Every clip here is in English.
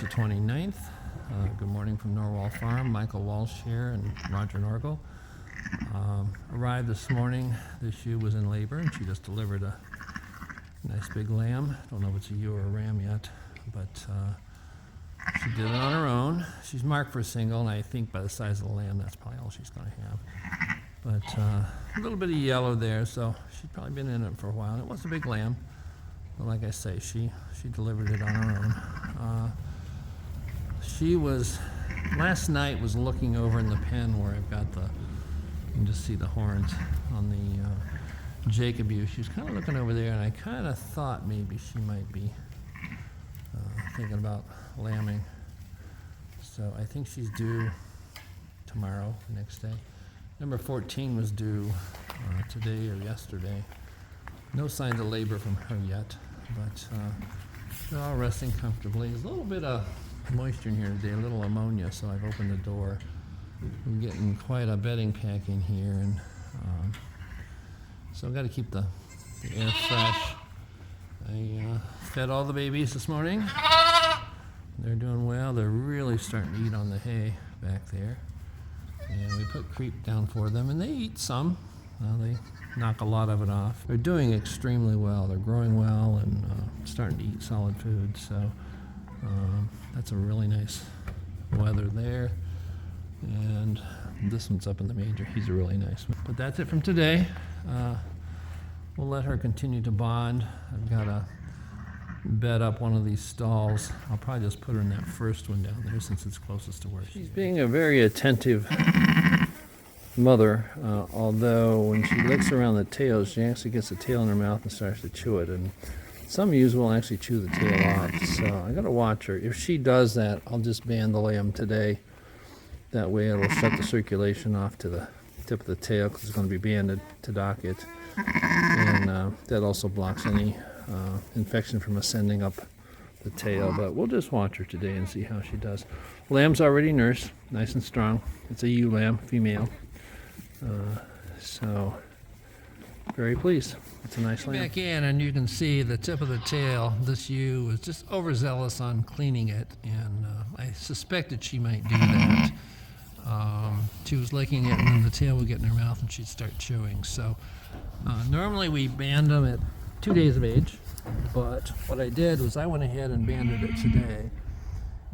the 29th. Good morning from Norwal Farm. Michael Walsh here and Roger Norgel. Arrived this morning. This ewe was in labor and she just delivered a nice big lamb. Don't know if it's a ewe or a ram yet, but she did it on her own. She's marked for a single, and I think by the size of the lamb, that's probably all she's going to have. But a little bit of yellow there, so she's probably been in it for a while. And it was a big lamb, but like I say, she delivered it on her own. She was, last night was looking over in the pen where I've got you can just see the horns on the Jacob ewe. She was kind of looking over there, and I kind of thought maybe she might be thinking about lambing. So I think she's due tomorrow, next day. Number 14 was due today or yesterday. No signs of labor from her yet, but they're all resting comfortably. There's a little bit of moisture in here today, a little ammonia, so I've opened the door. I'm getting quite a bedding pack in here, and so I've got to keep the air fresh. I fed all the babies this morning. They're doing well. They're really starting to eat on the hay back there. And we put creep down for them, and they eat some. They knock a lot of it off. They're doing extremely well. They're growing well and starting to eat solid food. So that's a really nice weather there. And this one's up in the manger. He's a really nice one. But that's it from today. We'll let her continue to bond. I've got to bed up one of these stalls. I'll probably just put her in that first one down there since it's closest to where she's being a very attentive mother, although when she licks around the tail, she actually gets the tail in her mouth and starts to chew it. And some ewes will actually chew the tail off, so I got to watch her. If she does that, I'll just band the lamb today. That way it'll shut the circulation off to the tip of the tail because it's going to be banded to dock it. And that also blocks any infection from ascending up the tail. But we'll just watch her today and see how she does. Lamb's already nursed, nice and strong. It's a ewe lamb, female. So very pleased. It's a nice lamb. Back in, and you can see the tip of the tail. This ewe was just overzealous on cleaning it, and I suspected she might do that. She was licking it, and then the tail would get in her mouth, and she'd start chewing. So normally we band them at 2 days of age, but what I did was I went ahead and banded it today.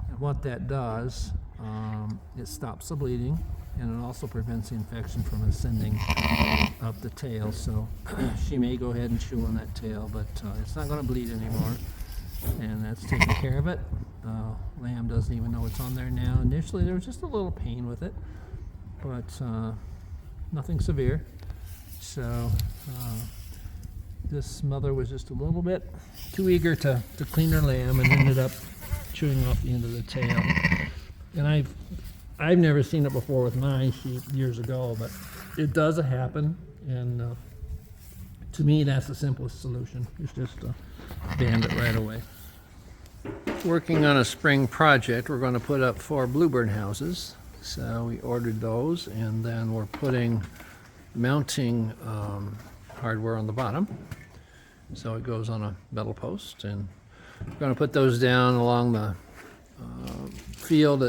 And what that does, it stops the bleeding, and it also prevents the infection from ascending up the tail. So she may go ahead and chew on that tail, but it's not going to bleed anymore, and that's taking care of it. Lamb doesn't even know it's on there now. Initially there was just a little pain with it, but nothing severe. So this mother was just a little bit too eager to clean her lamb and ended up chewing off the end of the tail. And I've never seen it before with my sheep years ago, but it does happen, and to me that's the simplest solution. It's just to band it right away. Working on a spring project. We're going to put up 4 Bluebird houses. So we ordered those, and then we're putting mounting hardware on the bottom. So it goes on a metal post, and we're going to put those down along the field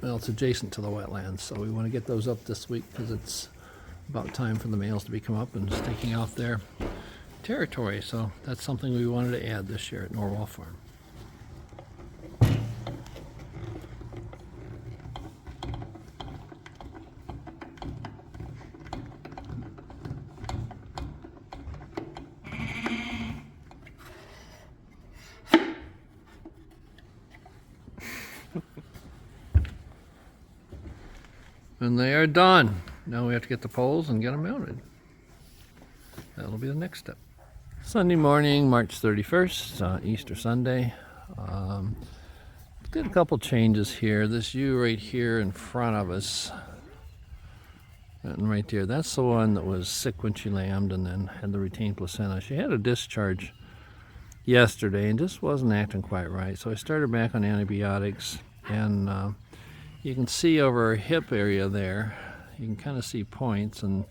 it's adjacent to the wetlands. So we want to get those up this week because it's about time for the males to be come up and staking out their territory. So that's something we wanted to add this year at Norwal Farm. And they are done. Now we have to get the poles and get them mounted. That'll be the next step. Sunday morning, March 31st, Easter Sunday. Did a couple changes here. This ewe right here in front of us, and right there, that's the one that was sick when she lambed and then had the retained placenta. She had a discharge yesterday and just wasn't acting quite right. So I started back on antibiotics, and you can see over her hip area there, you can kind of see points and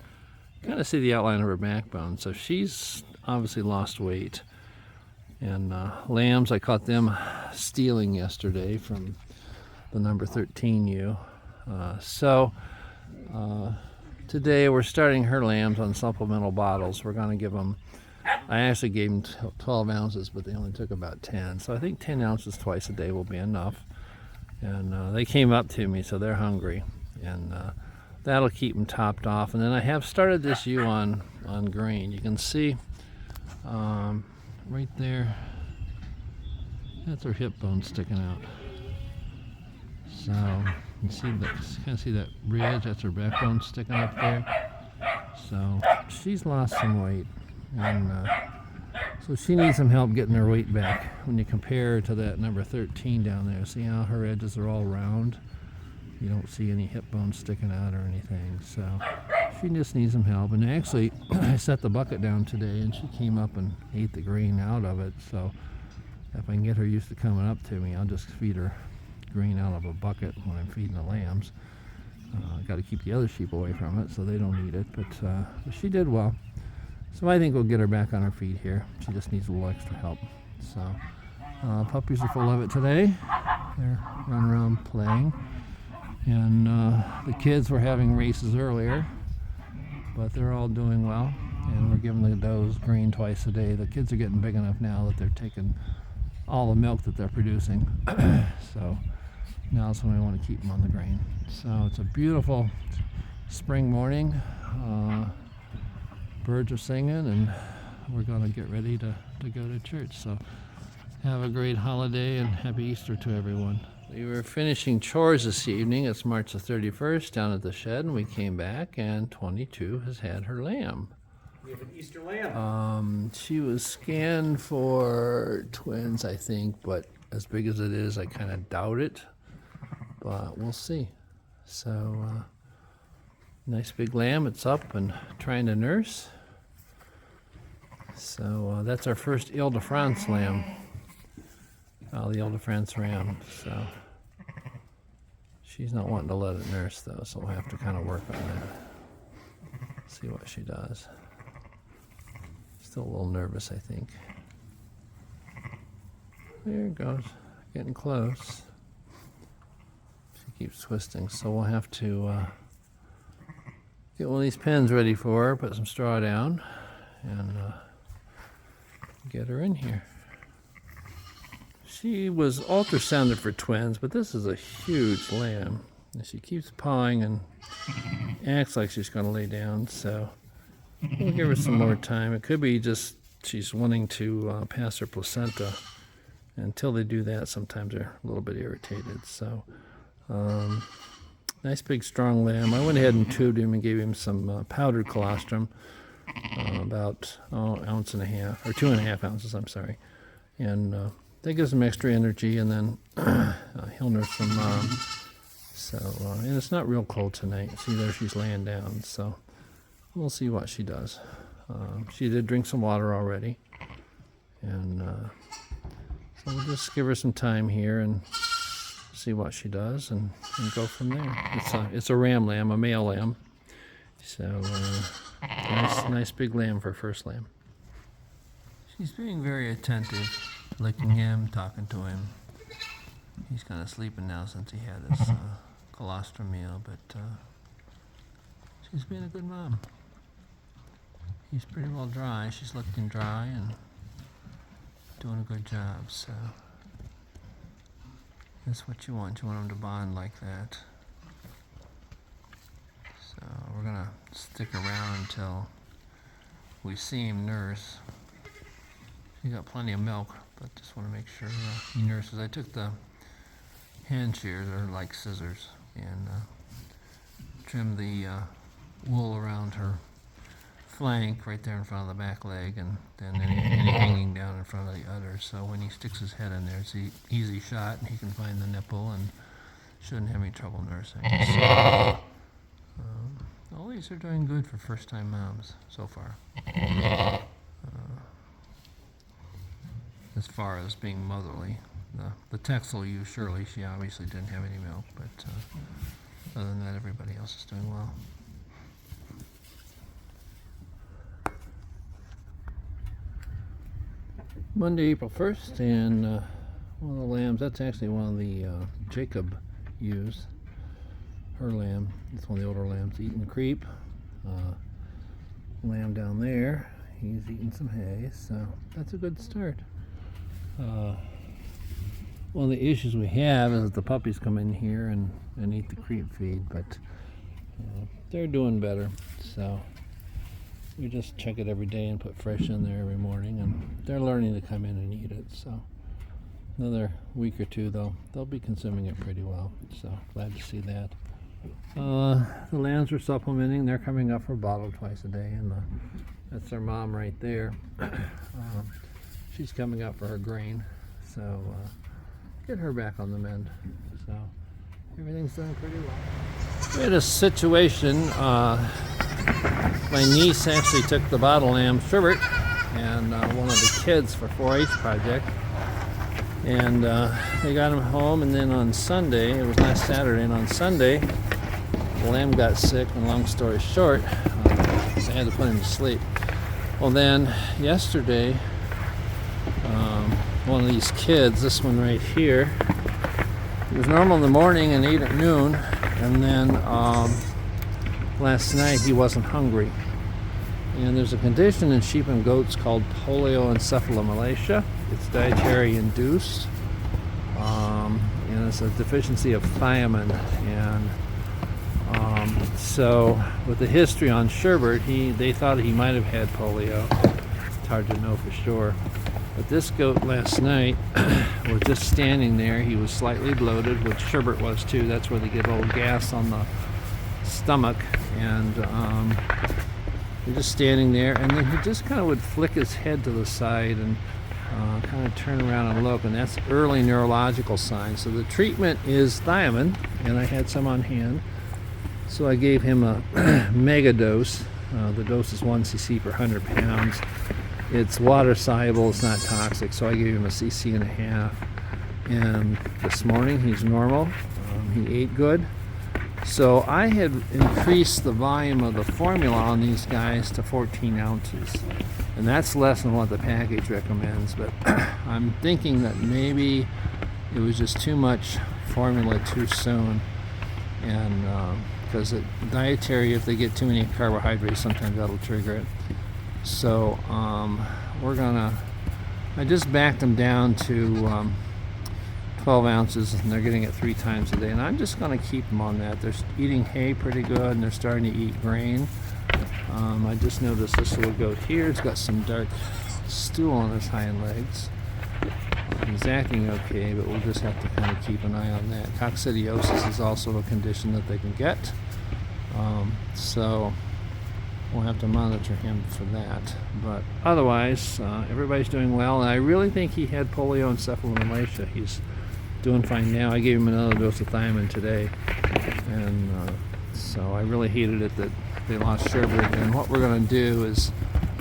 kind of see the outline of her backbone. So she's obviously lost weight. And lambs, I caught them stealing yesterday from the number 13 ewe. So today we're starting her lambs on supplemental bottles. We're going to give them, I actually gave them 12 ounces, but they only took about 10. So I think 10 ounces twice a day will be enough. And they came up to me, so they're hungry. And that'll keep them topped off. And then I have started this ewe on grain. You can see right there, that's her hip bone sticking out. So you see that, kind of see that ridge, that's her backbone sticking up there. So she's lost some weight, and so she needs some help getting her weight back. When you compare her to that number 13 down there, see how her edges are all round? You don't see any hip bones sticking out or anything. So she just needs some help. And actually, I set the bucket down today, and she came up and ate the grain out of it. So if I can get her used to coming up to me, I'll just feed her grain out of a bucket when I'm feeding the lambs. I've got to keep the other sheep away from it so they don't eat it, but she did well. So I think we'll get her back on her feet here. She just needs a little extra help. So puppies are full of it today. They're running around playing. And the kids were having races earlier, but they're all doing well. And we're giving the does grain twice a day. The kids are getting big enough now that they're taking all the milk that they're producing. So now's when we want to keep them on the grain. So it's a beautiful spring morning. Birds are singing, and we're going to get ready to go to church. So have a great holiday and happy Easter to everyone. We were finishing chores this evening. It's March the 31st down at the shed, and we came back, and 22 has had her lamb. We have an Easter lamb. She was scanned for twins, I think, but as big as it is, I kind of doubt it. But we'll see. So, nice big lamb. It's up and trying to nurse. So that's our first Ile-de-France lamb. The Ile-de-France ram. So she's not wanting to let it nurse though, so we'll have to kind of work on that. See what she does. Still a little nervous, I think. There it goes. Getting close. She keeps twisting, so we'll have to get one of these pens ready for her, put some straw down, and get her in here. She was ultrasounded for twins, but this is a huge lamb. And she keeps pawing and acts like she's going to lay down, so we'll give her some more time. It could be just she's wanting to pass her placenta. Until they do that, sometimes they're a little bit irritated. So, nice big strong lamb. I went ahead and tubed him and gave him some powdered colostrum, about ounce and a half, or 2.5 ounces, I'm sorry. And that gives him extra energy, and then he'll nurse some mom. So, and it's not real cold tonight. See there, she's laying down. So we'll see what she does. She did drink some water already, and so we'll just give her some time here and see what she does, and go from there. It's a ram lamb, a male lamb. So nice big lamb for first lamb. She's being very attentive, licking him, talking to him. He's kind of sleeping now since he had his colostrum meal, but she's being a good mom. He's pretty well dry. She's looking dry and doing a good job, so that's what you want. You want them to bond like that. So we're going to stick around until we see him nurse. He got plenty of milk, but just want to make sure he nurses. I took the hand shears, or like scissors, and trimmed the wool around her flank right there in front of the back leg, and then any hanging down in front of the udder. So when he sticks his head in there, it's an easy shot, and he can find the nipple and shouldn't have any trouble nursing. So, all these are doing good for first-time moms so far. As far as being motherly. The Texel ewe, Shirley, she obviously didn't have any milk, but other than that, everybody else is doing well. Monday, April 1st, and one of the lambs. That's actually one of the Jacob ewes. Her lamb. It's one of the older lambs eating creep. Lamb down there, he's eating some hay, so that's a good start. One of the issues we have is that the puppies come in here and eat the creep feed, but they're doing better, so we just check it every day and put fresh in there every morning, and they're learning to come in and eat it. So another week or two, they'll be consuming it pretty well, so glad to see that. The lambs are supplementing. They're coming up for a bottle twice a day, and that's their mom right there. She's coming up for her grain, so get her back on the mend. So everything's done pretty well. We had a situation. My niece actually took the bottle lamb Sherbert and one of the kids for 4-H project, and they got him home, and then on Sunday, it was last Saturday, and on Sunday the lamb got sick, and long story short, they had to put him to sleep. Well, then yesterday, one of these kids, this one right here, he was normal in the morning and ate at noon, and then last night he wasn't hungry. And there's a condition in sheep and goats called polioencephalomalacia. It's dietary induced, and it's a deficiency of thiamine. And so with the history on Sherbert, they thought he might have had polio. It's hard to know for sure. But this goat last night was just standing there. He was slightly bloated, which Sherbert was too. That's where they get a little gas on the stomach. And he was just standing there, and then he just kind of would flick his head to the side and kind of turn around and look, and that's early neurological signs. So the treatment is thiamine, and I had some on hand. So I gave him a mega dose. The dose is 1 cc per 100 pounds. It's water soluble, it's not toxic, so I gave him a cc and a half. And this morning he's normal. He ate good. So I had increased the volume of the formula on these guys to 14 ounces. And that's less than what the package recommends, but I'm thinking that maybe it was just too much formula too soon. And because dietary, if they get too many carbohydrates, sometimes that'll trigger it. So I just backed them down to 12 ounces, and they're getting it 3 times a day, and I'm just going to keep them on that. They're eating hay pretty good, and they're starting to eat grain. I just noticed this little goat here, it's got some dark stool on his hind legs. He's acting okay, but we'll just have to kind of keep an eye on that. Coccidiosis is also a condition that they can get, so we'll have to monitor him for that. But otherwise, everybody's doing well, and I really think he had polioencephalomalacia. He's doing fine now. I gave him another dose of thiamine today, and so I really hated it that they lost Sherbert. And what we're going to do is,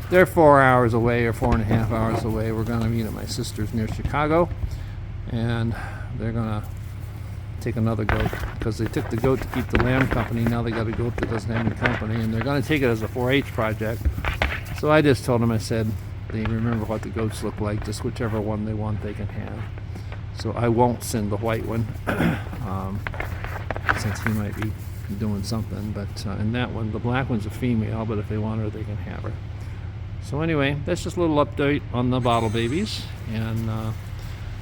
they're 4 hours away or 4.5 hours away. We're going to meet at my sister's near Chicago, and they're going to take another goat, because they took the goat to keep the lamb company. Now they got a goat that doesn't have any company, and they're going to take it as a 4-H project. So I just told them, I said, they remember what the goats look like, just whichever one they want they can have. So I won't send the white one, since he might be doing something. But in that one, the black one's a female, but if they want her, they can have her. So anyway, that's just a little update on the bottle babies. And I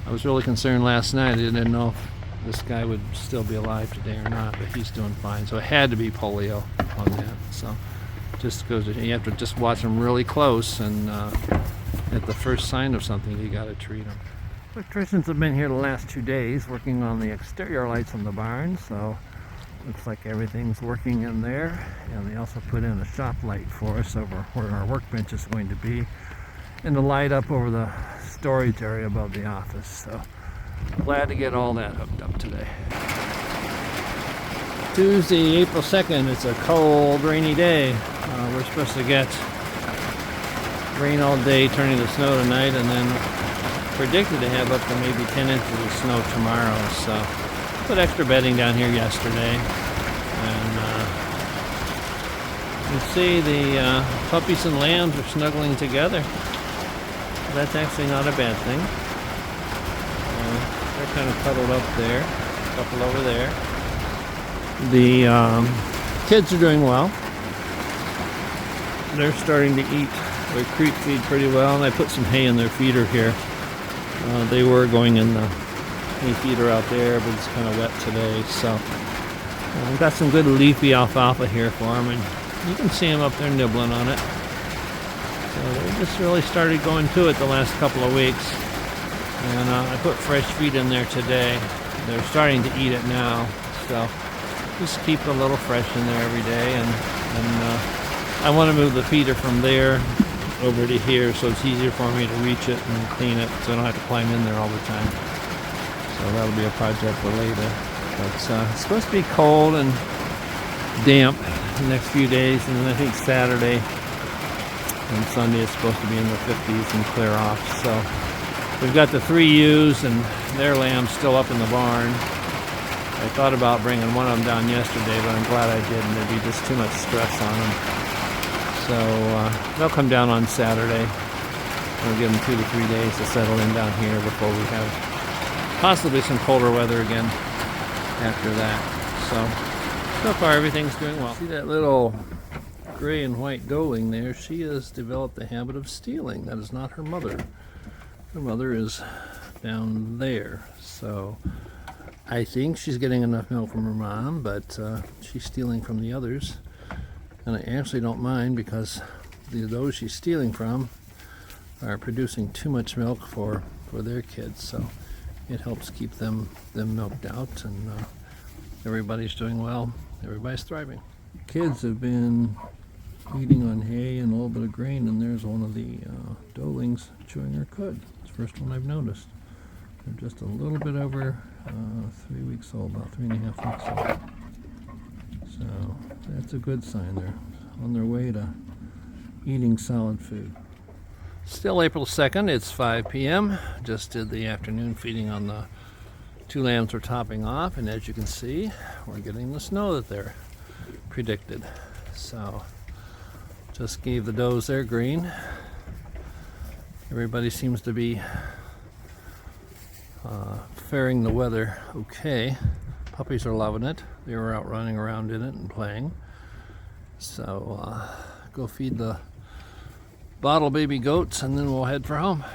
was really concerned last night. I didn't know if this guy would still be alive today or not, but he's doing fine. So it had to be polio on that. So just goes to, you have to just watch them really close, and at the first sign of something, you got to treat them. Electricians have been here the last 2 days working on the exterior lights on the barn, so looks like everything's working in there. And they also put in a shop light for us over where our workbench is going to be, and the light up over the storage area above the office. So glad to get all that hooked up today. Tuesday, April 2nd, it's a cold, rainy day. We're supposed to get rain all day, turning to snow tonight, and then predicted to have up to maybe 10 inches of snow tomorrow. So put extra bedding down here yesterday, and you see the puppies and lambs are snuggling together. That's actually not a bad thing. kind of cuddled up there. A couple over there. The kids are doing well. They're starting to eat their creep feed pretty well, and I put some hay in their feeder here. They were going in the hay feeder out there, but it's kind of wet today, so I've got some good leafy alfalfa here for them, and you can see them up there nibbling on it. So they just really started going to it the last couple of weeks, and I put fresh feed in there today. They're starting to eat it now, so just keep a little fresh in there every day, and I want to move the feeder from there over to here so it's easier for me to reach it and clean it, so I don't have to climb in there all the time. So that'll be a project for later. But it's supposed to be cold and damp the next few days, and then I think Saturday and Sunday is supposed to be in the 50s and clear off. So we've got the 3 ewes and their lambs still up in the barn. I thought about bringing one of them down yesterday, but I'm glad I didn't. There'd be just too much stress on them. So they'll come down on Saturday. We'll give them 2 to 3 days to settle in down here before we have possibly some colder weather again after that. So far everything's doing well. See that little gray and white doeling there? She has developed the habit of stealing. That is not her mother. Her mother is down there. So I think she's getting enough milk from her mom, but she's stealing from the others. And I actually don't mind, because those she's stealing from are producing too much milk for their kids. So it helps keep them milked out, and everybody's doing well. Everybody's thriving. Kids have been eating on hay and a little bit of grain, and there's one of the doelings chewing her cud. It's the first one I've noticed. They're just a little bit over 3 weeks old, about 3.5 weeks old. So that's a good sign. They're on their way to eating solid food. Still April 2nd, it's 5 p.m. Just did the afternoon feeding on the 2 lambs we're topping off, and as you can see, we're getting the snow that they're predicted. So just gave the does their green. Everybody seems to be faring the weather okay. Puppies are loving it. They were out running around in it and playing. So go feed the bottle baby goats, and then we'll head for home.